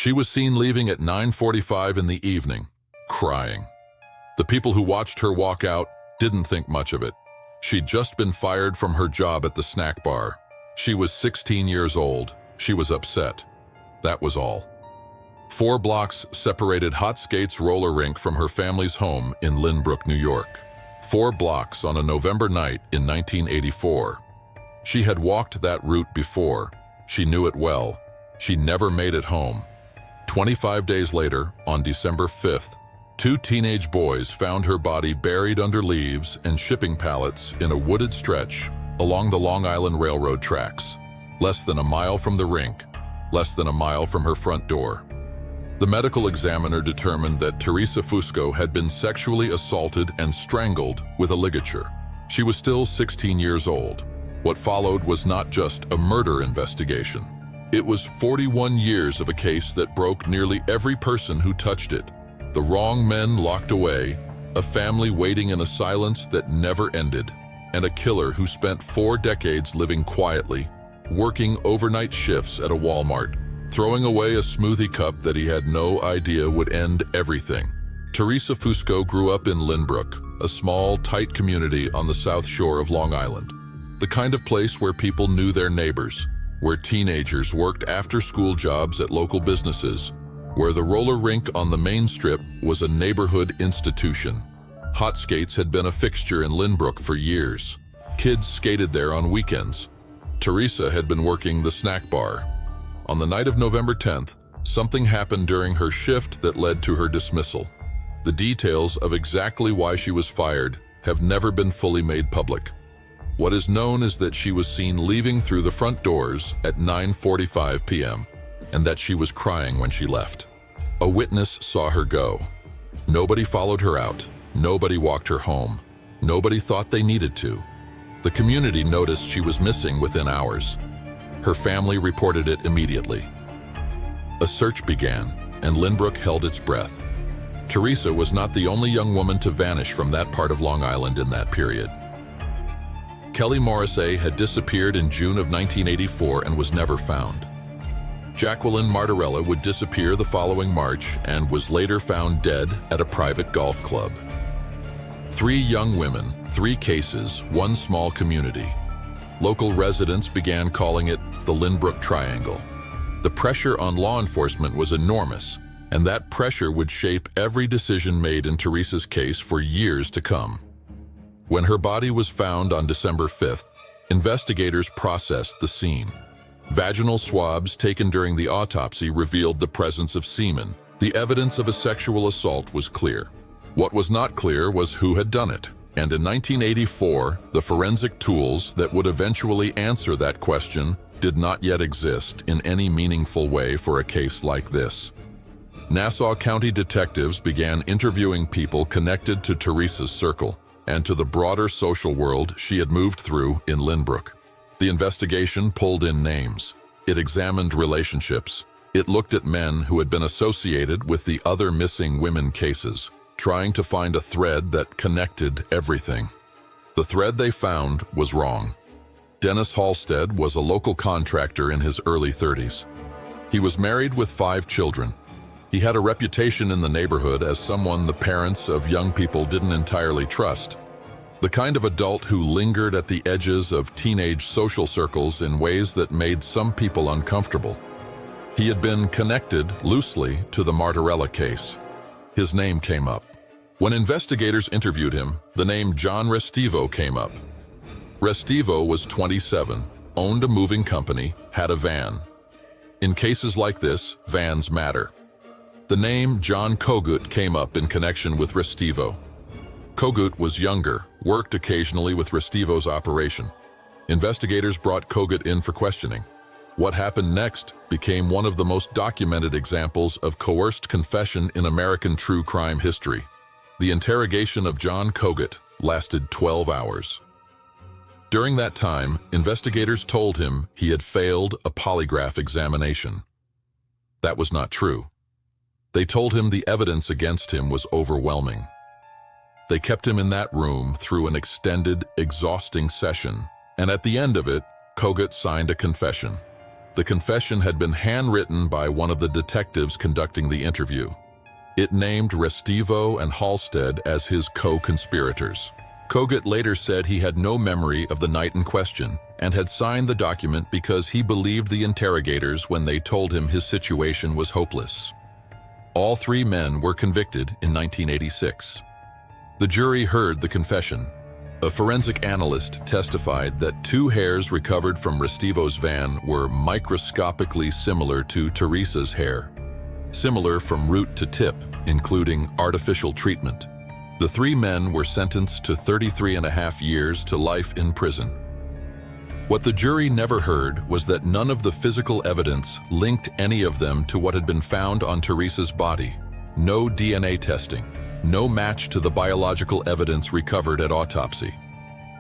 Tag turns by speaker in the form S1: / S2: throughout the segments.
S1: She was seen leaving at 9:45 in the evening, crying. The people who watched her walk out didn't think much of it. She'd just been fired from her job at the snack bar. She was 16 years old. She was upset. That was all. 4 blocks separated Hot Skates roller rink from her family's home in Lynbrook, New York. 4 blocks on a November night in 1984. She had walked that route before. She knew it well. She never made it home. 25 days later, on December 5th, 2 teenage boys found her body buried under leaves and shipping pallets in a wooded stretch along the Long Island Railroad tracks, less than a mile from the rink, less than a mile from her front door. The medical examiner determined that Theresa Fusco had been sexually assaulted and strangled with a ligature. She was still 16 years old. What followed was not just a murder investigation. It was 41 years of a case that broke nearly every person who touched it. The wrong men locked away, a family waiting in a silence that never ended, and a killer who spent 4 decades living quietly, working overnight shifts at a Walmart, throwing away a smoothie cup that he had no idea would end everything. Theresa Fusco grew up in Lynbrook, a small, tight community on the south shore of Long Island. The kind of place where people knew their neighbors, where teenagers worked after-school jobs at local businesses, where the roller rink on the main strip was a neighborhood institution. Hot Skates had been a fixture in Lynbrook for years. Kids skated there on weekends. Theresa had been working the snack bar. On the night of November 10th, something happened during her shift that led to her dismissal. The details of exactly why she was fired have never been fully made public. What is known is that she was seen leaving through the front doors at 9:45 p.m. and that she was crying when she left. A witness saw her go. Nobody followed her out. Nobody walked her home. Nobody thought they needed to. The community noticed she was missing within hours. Her family reported it immediately. A search began, and Lynbrook held its breath. Theresa was not the only young woman to vanish from that part of Long Island in that period. Kelly Morrissey had disappeared in June of 1984 and was never found. Jacqueline Martorella would disappear the following March and was later found dead at a private golf club. 3 young women, 3 cases, 1 small community. Local residents began calling it the Lynbrook Triangle. The pressure on law enforcement was enormous, and that pressure would shape every decision made in Theresa's case for years to come. When her body was found on December 5th, investigators processed the scene. Vaginal swabs taken during the autopsy revealed the presence of semen. The evidence of a sexual assault was clear. What was not clear was who had done it. And in 1984, the forensic tools that would eventually answer that question did not yet exist in any meaningful way for a case like this. Nassau County detectives began interviewing people connected to Theresa's circle and to the broader social world she had moved through in Lynbrook. The investigation pulled in names. It examined relationships. It looked at men who had been associated with the other missing women cases, trying to find a thread that connected everything. The thread they found was wrong. Dennis Halstead was a local contractor in his early 30s. He was married with 5 children. He had a reputation in the neighborhood as someone the parents of young people didn't entirely trust. The kind of adult who lingered at the edges of teenage social circles in ways that made some people uncomfortable. He had been connected loosely to the Martorella case. His name came up. When investigators interviewed him, the name John Restivo came up. Restivo was 27, owned a moving company, had a van. In cases like this, vans matter. The name John Kogut came up in connection with Restivo. Kogut was younger, worked occasionally with Restivo's operation. Investigators brought Kogut in for questioning. What happened next became one of the most documented examples of coerced confession in American true crime history. The interrogation of John Kogut lasted 12 hours. During that time, investigators told him he had failed a polygraph examination. That was not true. They told him the evidence against him was overwhelming. They kept him in that room through an extended, exhausting session, and at the end of it, Kogut signed a confession. The confession had been handwritten by one of the detectives conducting the interview. It named Restivo and Halstead as his co-conspirators. Kogut later said he had no memory of the night in question and had signed the document because he believed the interrogators when they told him his situation was hopeless. All three men were convicted in 1986. The jury heard the confession. A forensic analyst testified that 2 hairs recovered from Restivo's van were microscopically similar to Theresa's hair, similar from root to tip, including artificial treatment. The 3 men were sentenced to 33.5 years to life in prison. What the jury never heard was that none of the physical evidence linked any of them to what had been found on Theresa's body. No DNA testing, no match to the biological evidence recovered at autopsy.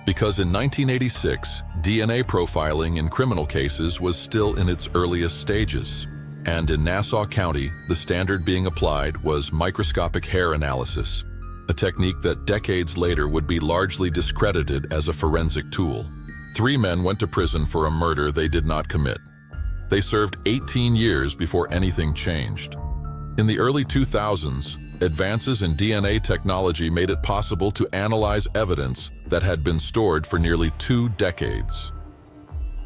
S1: Because in 1986, DNA profiling in criminal cases was still in its earliest stages. And in Nassau County, the standard being applied was microscopic hair analysis, a technique that decades later would be largely discredited as a forensic tool. 3 men went to prison for a murder they did not commit. They served 18 years before anything changed. In the early 2000s, advances in DNA technology made it possible to analyze evidence that had been stored for nearly 2 decades.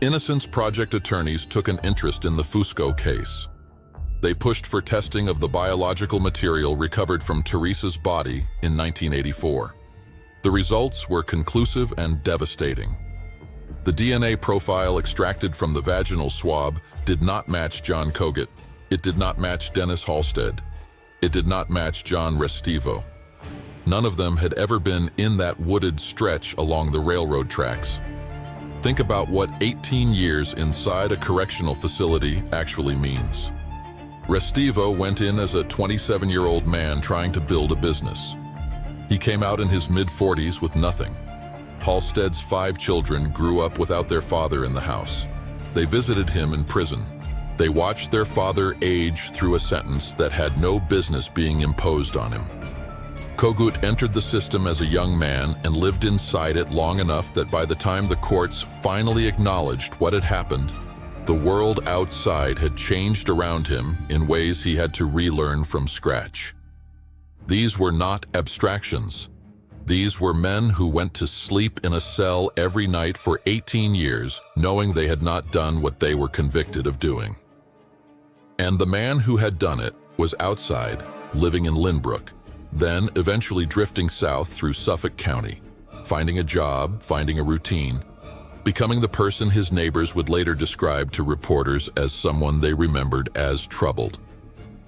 S1: Innocence Project attorneys took an interest in the Fusco case. They pushed for testing of the biological material recovered from Theresa's body in 1984. The results were conclusive and devastating. The DNA profile extracted from the vaginal swab did not match John Kogut. It did not match Dennis Halstead. It did not match John Restivo. None of them had ever been in that wooded stretch along the railroad tracks. Think about what 18 years inside a correctional facility actually means. Restivo went in as a 27-year-old man trying to build a business. He came out in his mid-40s with nothing. Halstead's 5 children grew up without their father in the house. They visited him in prison. They watched their father age through a sentence that had no business being imposed on him. Kogut entered the system as a young man and lived inside it long enough that by the time the courts finally acknowledged what had happened, the world outside had changed around him in ways he had to relearn from scratch. These were not abstractions. These were men who went to sleep in a cell every night for 18 years, knowing they had not done what they were convicted of doing. And the man who had done it was outside, living in Lynbrook, then eventually drifting south through Suffolk County, finding a job, finding a routine, becoming the person his neighbors would later describe to reporters as someone they remembered as troubled.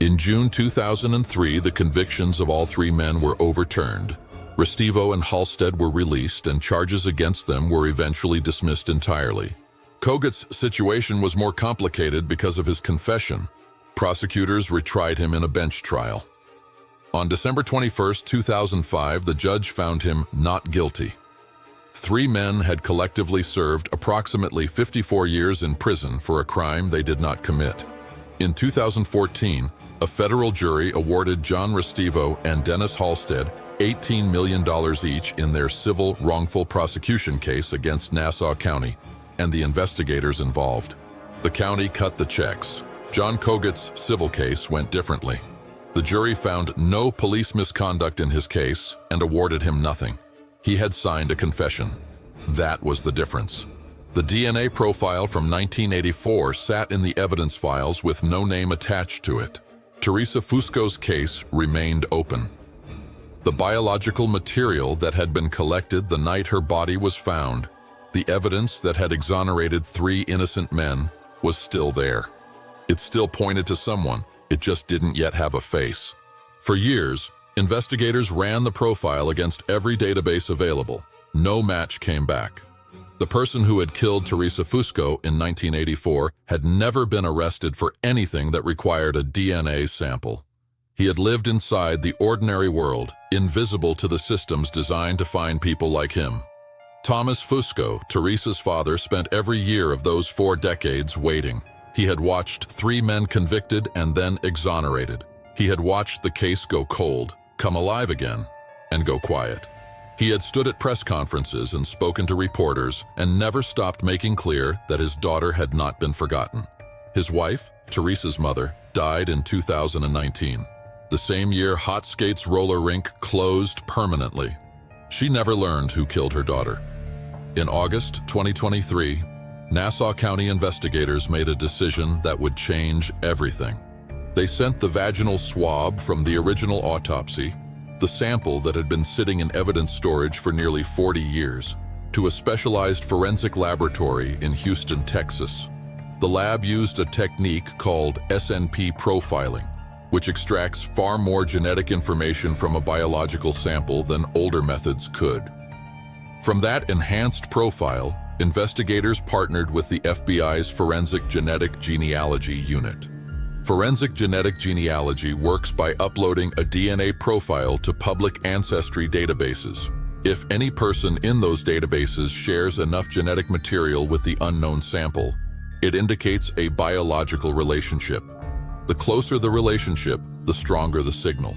S1: In June 2003, the convictions of all 3 men were overturned. Restivo and Halstead were released, and charges against them were eventually dismissed entirely. Kogut's situation was more complicated because of his confession. Prosecutors retried him in a bench trial. On December 21, 2005, the judge found him not guilty. 3 men had collectively served approximately 54 years in prison for a crime they did not commit. In 2014, a federal jury awarded John Restivo and Dennis Halstead $18 million each in their civil wrongful prosecution case against Nassau County and the investigators involved. The county cut the checks. John Kogut's civil case went differently. The jury found no police misconduct in his case and awarded him nothing. He had signed a confession. That was the difference. The DNA profile from 1984 sat in the evidence files with no name attached to it. Theresa Fusco's case remained open. The biological material that had been collected the night her body was found, the evidence that had exonerated 3 innocent men, was still there. It still pointed to someone. It just didn't yet have a face. For years, investigators ran the profile against every database available. No match came back. The person who had killed Theresa Fusco in 1984 had never been arrested for anything that required a DNA sample. He had lived inside the ordinary world, invisible to the systems designed to find people like him. Thomas Fusco, Theresa's father, spent every year of those 4 decades waiting. He had watched 3 men convicted and then exonerated. He had watched the case go cold, come alive again, and go quiet. He had stood at press conferences and spoken to reporters and never stopped making clear that his daughter had not been forgotten. His wife, Theresa's mother, died in 2019. The same year, Hot Skates roller rink closed permanently. She never learned who killed her daughter. In August 2023, Nassau County investigators made a decision that would change everything. They sent the vaginal swab from the original autopsy, the sample that had been sitting in evidence storage for nearly 40 years, to a specialized forensic laboratory in Houston, Texas. The lab used a technique called SNP profiling, which extracts far more genetic information from a biological sample than older methods could. From that enhanced profile, investigators partnered with the FBI's Forensic Genetic Genealogy Unit. Forensic genetic genealogy works by uploading a DNA profile to public ancestry databases. If any person in those databases shares enough genetic material with the unknown sample, it indicates a biological relationship. The closer the relationship, the stronger the signal.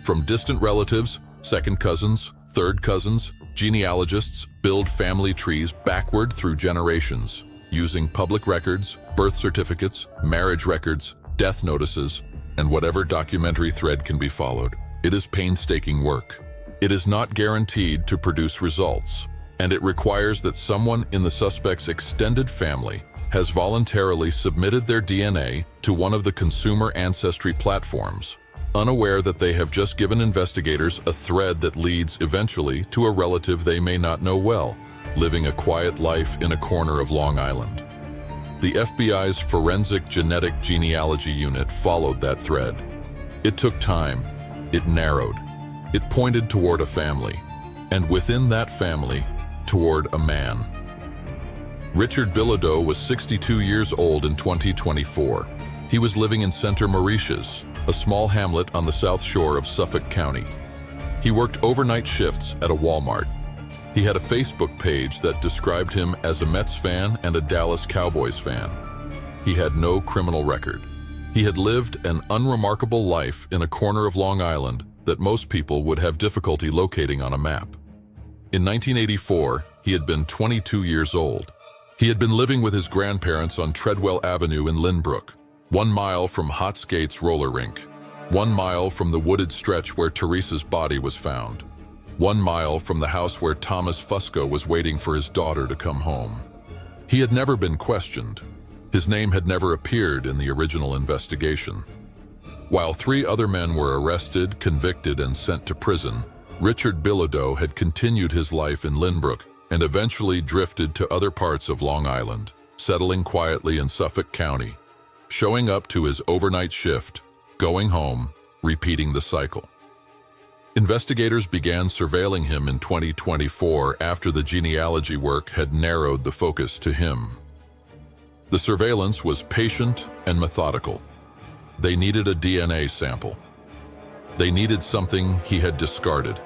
S1: From distant relatives, second cousins, third cousins, genealogists build family trees backward through generations, using public records, birth certificates, marriage records, death notices, and whatever documentary thread can be followed. It is painstaking work. It is not guaranteed to produce results, and it requires that someone in the suspect's extended family has voluntarily submitted their DNA to one of the consumer ancestry platforms, unaware that they have just given investigators a thread that leads eventually to a relative they may not know well, living a quiet life in a corner of Long Island. The FBI's Forensic Genetic Genealogy Unit followed that thread. It took time, it narrowed, it pointed toward a family, and within that family, toward a man. Richard Bilodeau was 62 years old in 2024. He was living in Center Mauritius, a small hamlet on the south shore of Suffolk County. He worked overnight shifts at a Walmart. He had a Facebook page that described him as a Mets fan and a Dallas Cowboys fan. He had no criminal record. He had lived an unremarkable life in a corner of Long Island that most people would have difficulty locating on a map. In 1984, he had been 22 years old. He had been living with his grandparents on Treadwell Avenue in Lynbrook, 1 mile from Hot Skates roller rink, 1 mile from the wooded stretch where Theresa's body was found, 1 mile from the house where Theresa Fusco was waiting for his daughter to come home. He had never been questioned. His name had never appeared in the original investigation. While 3 other men were arrested, convicted, and sent to prison, Richard Bilodeau had continued his life in Lynbrook and eventually drifted to other parts of Long Island, settling quietly in Suffolk County, showing up to his overnight shift, going home, repeating the cycle. Investigators began surveilling him in 2024 after the genealogy work had narrowed the focus to him. The surveillance was patient and methodical. They needed a DNA sample. They needed something he had discarded,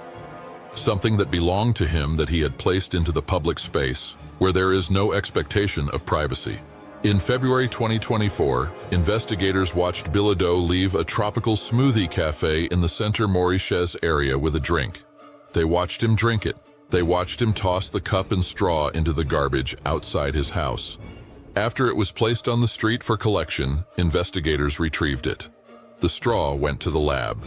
S1: something that belonged to him that he had placed into the public space, where there is no expectation of privacy. In February 2024, investigators watched Bilodeau leave a tropical smoothie cafe in the Center Mauritius area with a drink. They watched him drink it. They watched him toss the cup and straw into the garbage outside his house. After it was placed on the street for collection, investigators retrieved it. The straw went to the lab.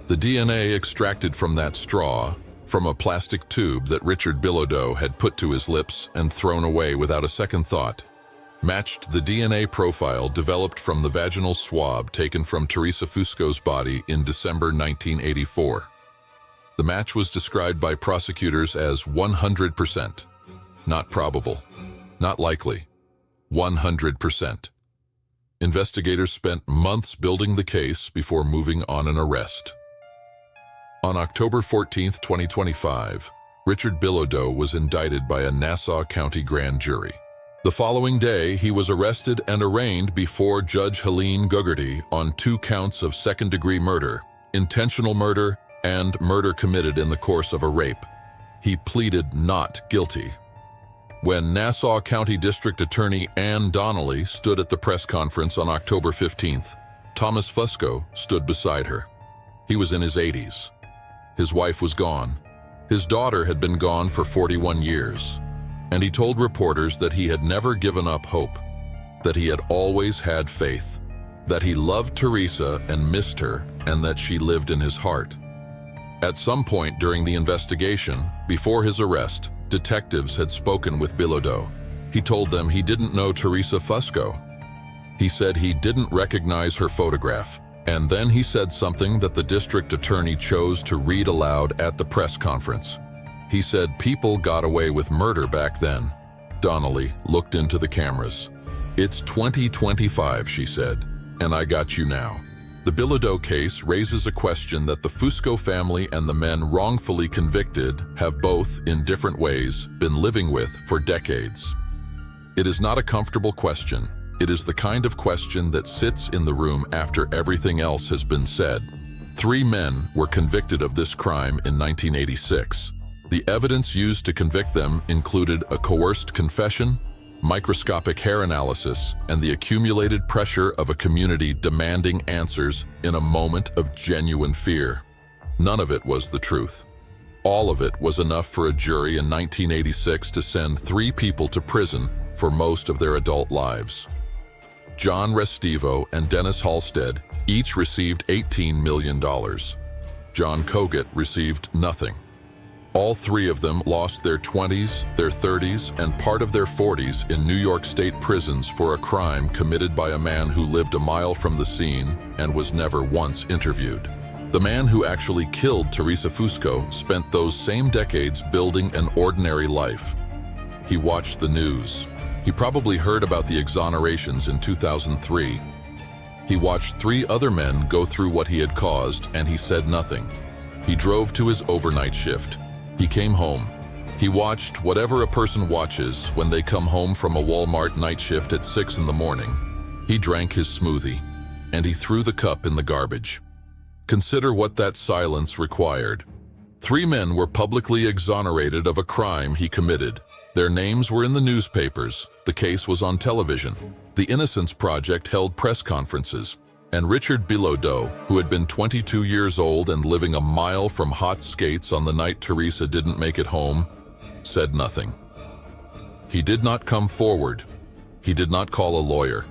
S1: The DNA extracted from that straw, from a plastic tube that Richard Bilodeau had put to his lips and thrown away without a second thought, matched the DNA profile developed from the vaginal swab taken from Theresa Fusco's body in December 1984. The match was described by prosecutors as 100%. Not probable. Not likely. 100%. Investigators spent months building the case before moving on an arrest. On October 14, 2025, Richard Bilodeau was indicted by a Nassau County grand jury. The following day, he was arrested and arraigned before Judge Helene Gugerty on 2 counts of second-degree murder, intentional murder, and murder committed in the course of a rape. He pleaded not guilty. When Nassau County District Attorney Ann Donnelly stood at the press conference on October 15th, Thomas Fusco stood beside her. He was in his 80s. His wife was gone. His daughter had been gone for 41 years. And he told reporters that he had never given up hope. that he had always had faith, that he loved Theresa and missed her, and that she lived in his heart. At some point during the investigation, before his arrest, detectives had spoken with Bilodeau. He told them he didn't know Theresa Fusco. He said he didn't recognize her photograph, and then he said something that the district attorney chose to read aloud at the press conference. He said people got away with murder back then. Donnelly looked into the cameras. "It's 2025, she said, and I got you now." The Bilodeau case raises a question that the Fusco family and the men wrongfully convicted have both, in different ways, been living with for decades. It is not a comfortable question. It is the kind of question that sits in the room after everything else has been said. 3 men were convicted of this crime in 1986. The evidence used to convict them included a coerced confession, microscopic hair analysis, and the accumulated pressure of a community demanding answers in a moment of genuine fear. None of it was the truth. All of it was enough for a jury in 1986 to send 3 people to prison for most of their adult lives. John Restivo and Dennis Halstead each received $18 million. John Kogut received nothing. All 3 of them lost their 20s, their 30s, and part of their 40s in New York State prisons for a crime committed by a man who lived a mile from the scene and was never once interviewed. The man who actually killed Theresa Fusco spent those same decades building an ordinary life. He watched the news. He probably heard about the exonerations in 2003. He watched 3 other men go through what he had caused, and he said nothing. He drove to his overnight shift. He came home. He watched whatever a person watches when they come home from a Walmart night shift at 6 in the morning. He drank his smoothie, and he threw the cup in the garbage. Consider what that silence required. 3 men were publicly exonerated of a crime he committed. Their names were in the newspapers. The case was on television. The Innocence Project held press conferences. And Richard Bilodeau, who had been 22 years old and living a mile from hot skates on the night Theresa didn't make it home, said nothing. He did not come forward. He did not call a lawyer.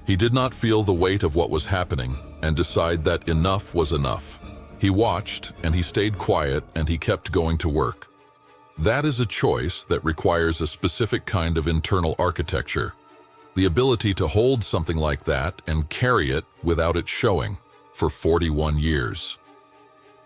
S1: He did not feel the weight of what was happening and decide that enough was enough. He watched, and he stayed quiet, and he kept going to work. That is a choice that requires a specific kind of internal architecture. The ability to hold something like that and carry it without it showing for 41 years.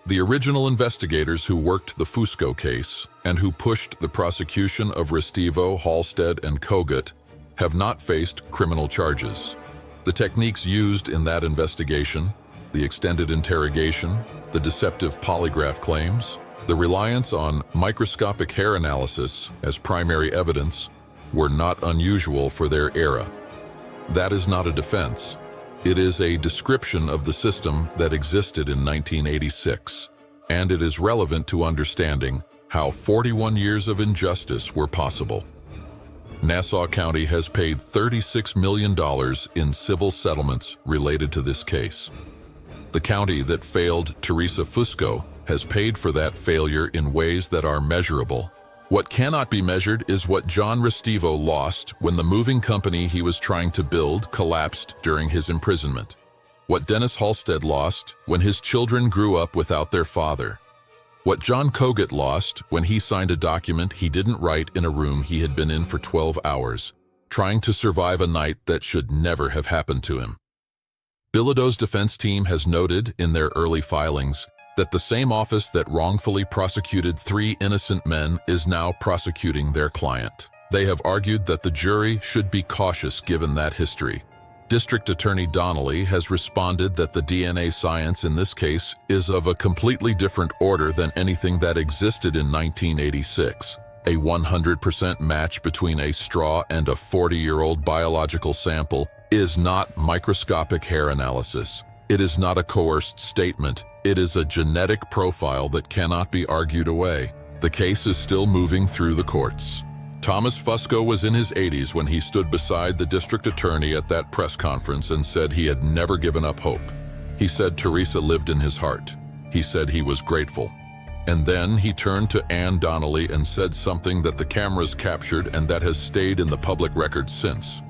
S1: The original investigators who worked the Fusco case and who pushed the prosecution of Restivo, Halstead, and Kogut have not faced criminal charges. The techniques used in that investigation, the extended interrogation, the deceptive polygraph claims, the reliance on microscopic hair analysis as primary evidence, were not unusual for their era. That is not a defense. It is a description of the system that existed in 1986, and it is relevant to understanding how 41 years of injustice were possible. Nassau County has paid $36 million in civil settlements related to this case. The county that failed Theresa Fusco has paid for that failure in ways that are measurable. What cannot be measured is what John Restivo lost when the moving company he was trying to build collapsed during his imprisonment. What Dennis Halstead lost when his children grew up without their father. What John Kogut lost when he signed a document he didn't write in a room he had been in for 12 hours, trying to survive a night that should never have happened to him. Bilodeau's defense team has noted in their early filings that the same office that wrongfully prosecuted 3 innocent men is now prosecuting their client. They have argued that the jury should be cautious given that history. District Attorney Donnelly has responded that the DNA science in this case is of a completely different order than anything that existed in 1986. A 100% match between a straw and a 40-year-old biological sample is not microscopic hair analysis. It is not a coerced statement. It is a genetic profile that cannot be argued away. The case is still moving through the courts. Thomas Fusco was in his 80s when he stood beside the district attorney at that press conference and said he had never given up hope. He said Theresa lived in his heart. He said he was grateful. And then he turned to Ann Donnelly and said something that the cameras captured and that has stayed in the public record since.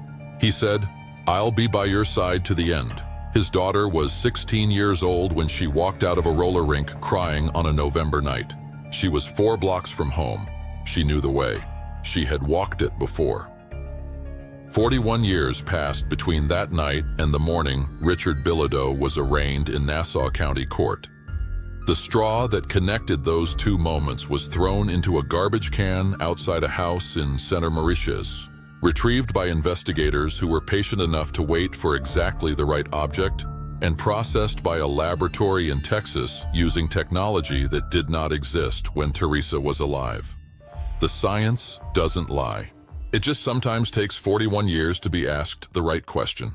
S1: He said, "I'll be by your side to the end." His daughter was 16 years old when she walked out of a roller rink crying on a November night. She was 4 blocks from home. She knew the way. She had walked it before. 41 years passed between that night and the morning Richard Bilodeau was arraigned in Nassau County Court. The straw that connected those 2 moments was thrown into a garbage can outside a house in Center Mauritius, retrieved by investigators who were patient enough to wait for exactly the right object, and processed by a laboratory in Texas using technology that did not exist when Theresa was alive. The science doesn't lie. It just sometimes takes 41 years to be asked the right question.